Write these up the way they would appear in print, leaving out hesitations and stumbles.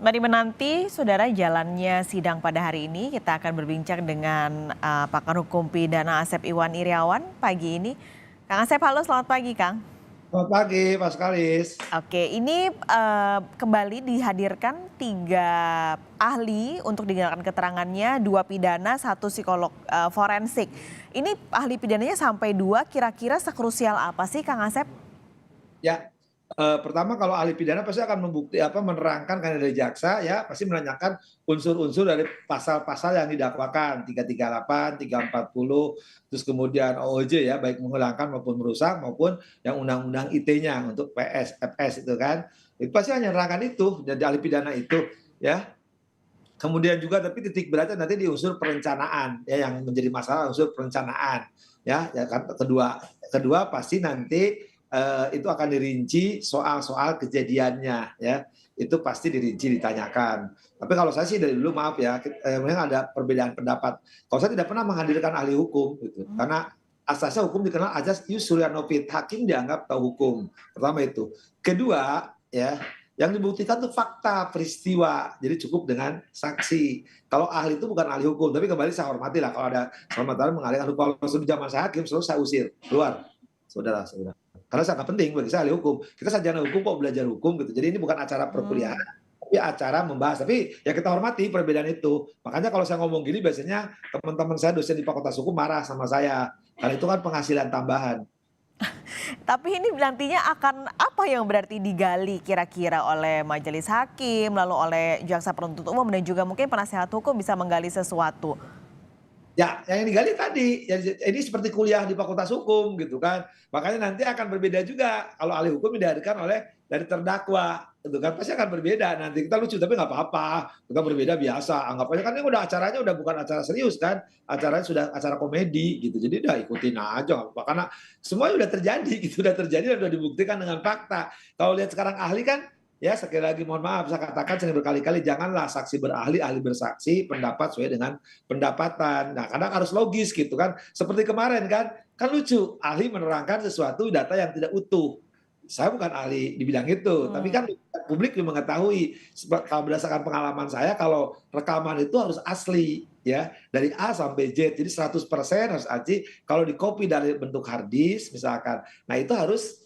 Sembari menanti, saudara, jalannya sidang pada hari ini, kita akan berbincang dengan pakar hukum pidana Asep Iwan Iriawan pagi ini. Kang Asep, halo, selamat pagi, Kang. Selamat pagi, Pak Skalis. Oke, ini kembali dihadirkan 3 ahli untuk dengarkan keterangannya, 2 pidana, 1 psikolog forensik. Ini ahli pidananya sampai 2, kira-kira sekrusial apa sih, Kang Asep? Ya, pertama kalau ahli pidana pasti akan menerangkan kan dari jaksa ya, pasti menanyakan unsur-unsur dari pasal-pasal yang didakwakan 338, 340, terus kemudian OOJ ya, baik menghilangkan maupun merusak maupun yang undang-undang ITE-nya untuk PS, FS itu kan. Itu pasti hanya menerangkan itu dari ahli pidana itu ya. Kemudian juga tapi titik beratnya nanti di unsur perencanaan ya, yang menjadi masalah unsur perencanaan ya kan. Kedua pasti nanti itu akan dirinci soal-soal kejadiannya ya, itu pasti dirinci ditanyakan. Tapi kalau saya sih dari dulu maaf ya, memang ada perbedaan pendapat. Kalau saya tidak pernah menghadirkan ahli hukum gitu, karena asasnya hukum dikenal ajas ius suriano fit, hakim dianggap tahu hukum. Pertama itu. Kedua ya, yang dibuktikan itu fakta peristiwa, jadi cukup dengan saksi. Kalau ahli itu bukan ahli hukum, tapi kembali saya hormati lah kalau ada hormatan mengalihkan hukum. Kalau sudah zaman saya hakim selalu saya usir keluar, saudara-saudara. Karena sangat penting bagi saya ahli hukum. Kita sarjana hukum kok belajar hukum gitu. Jadi ini bukan acara perkuliahan, tapi acara membahas. Tapi ya kita hormati perbedaan itu. Makanya kalau saya ngomong gini biasanya teman-teman saya dosen di Fakultas Hukum marah sama saya. Karena itu kan penghasilan tambahan. Tapi ini nantinya akan apa yang berarti digali kira-kira oleh majelis hakim, lalu oleh jaksa penuntut umum dan juga mungkin penasehat hukum bisa menggali sesuatu. Ya, yang digali tadi, ya, ini seperti kuliah di Fakultas Hukum gitu kan. Makanya nanti akan berbeda juga kalau ahli hukum dihadirkan oleh dari terdakwa, gitu kan. Pasti akan berbeda nanti. Kita lucu tapi nggak apa-apa. Kita berbeda biasa. Anggap aja kan ini udah acaranya udah bukan acara serius kan. Acaranya sudah acara komedi gitu. Jadi udah ikutin aja nggak apa-apa. Karena semuanya udah terjadi gitu, udah terjadi dan udah dibuktikan dengan fakta. Kalau lihat sekarang ahli kan, ya sekali lagi mohon maaf saya katakan sering berkali-kali, janganlah saksi berahli, ahli bersaksi, pendapat sesuai dengan pendapatan. Nah, kadang harus logis gitu kan. Seperti kemarin kan lucu, ahli menerangkan sesuatu data yang tidak utuh. Saya bukan ahli di bidang itu, tapi Hmm. kan publik mengetahui kalau berdasarkan pengalaman saya kalau rekaman itu harus asli ya, dari A sampai Z. Jadi 100% harus asli. Kalau di copy dari bentuk hard disk misalkan. Nah, itu harus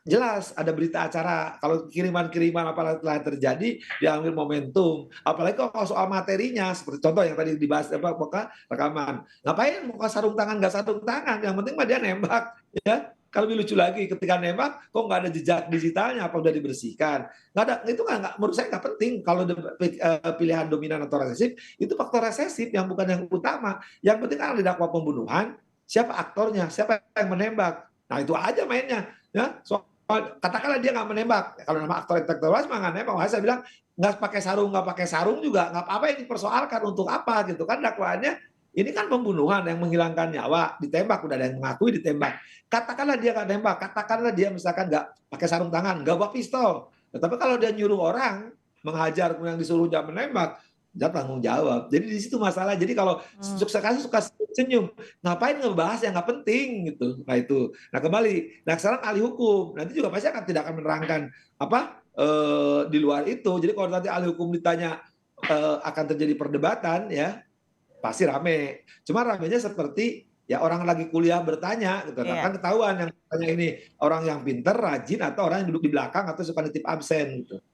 jelas ada berita acara. Kalau kiriman-kiriman apalagi telah terjadi diambil momentum. Apalagi kalau soal materinya seperti contoh yang tadi dibahas apa rekaman. Ngapain muka sarung tangan nggak sarung tangan? Yang penting mah dia nembak ya. Kalau lebih lucu lagi ketika nembak kok nggak ada jejak digitalnya apa udah dibersihkan? Nggak ada, itu nggak menurut saya nggak penting. Kalau pilihan dominan atau resesif itu faktor resesif yang bukan yang utama. Yang penting kan didakwa pembunuhan, siapa aktornya, siapa yang menembak. Nah itu aja mainnya ya. Katakanlah dia nggak menembak, kalau nama aktor intelektualis mah nggak nembak. Saya bilang nggak pakai sarung juga nggak apa-apa, yang dipersoalkan untuk apa gitu kan. Dakwaannya ini kan pembunuhan yang menghilangkan nyawa, ditembak, udah ada yang mengakui ditembak. Katakanlah dia nggak nembak, katakanlah dia misalkan nggak pakai sarung tangan, nggak bawa pistol. Tetapi kalau dia nyuruh orang menghajar kemudian disuruh jangan menembak, dia tanggung jawab. Jadi di situ masalah. Jadi kalau sukses kasus suka senyum, ngapain ngebahas yang nggak penting gitu. Nah itu. Nah kembali. Nah sekarang ahli hukum nanti juga pasti akan tidak akan menerangkan apa di luar itu. Jadi kalau nanti ahli hukum ditanya akan terjadi perdebatan ya pasti rame. Cuma ramenya seperti ya orang lagi kuliah bertanya gitu. Nah, Iya. kan ketahuan yang tanya ini orang yang pinter, rajin atau orang yang duduk di belakang atau suka nitip absen gitu.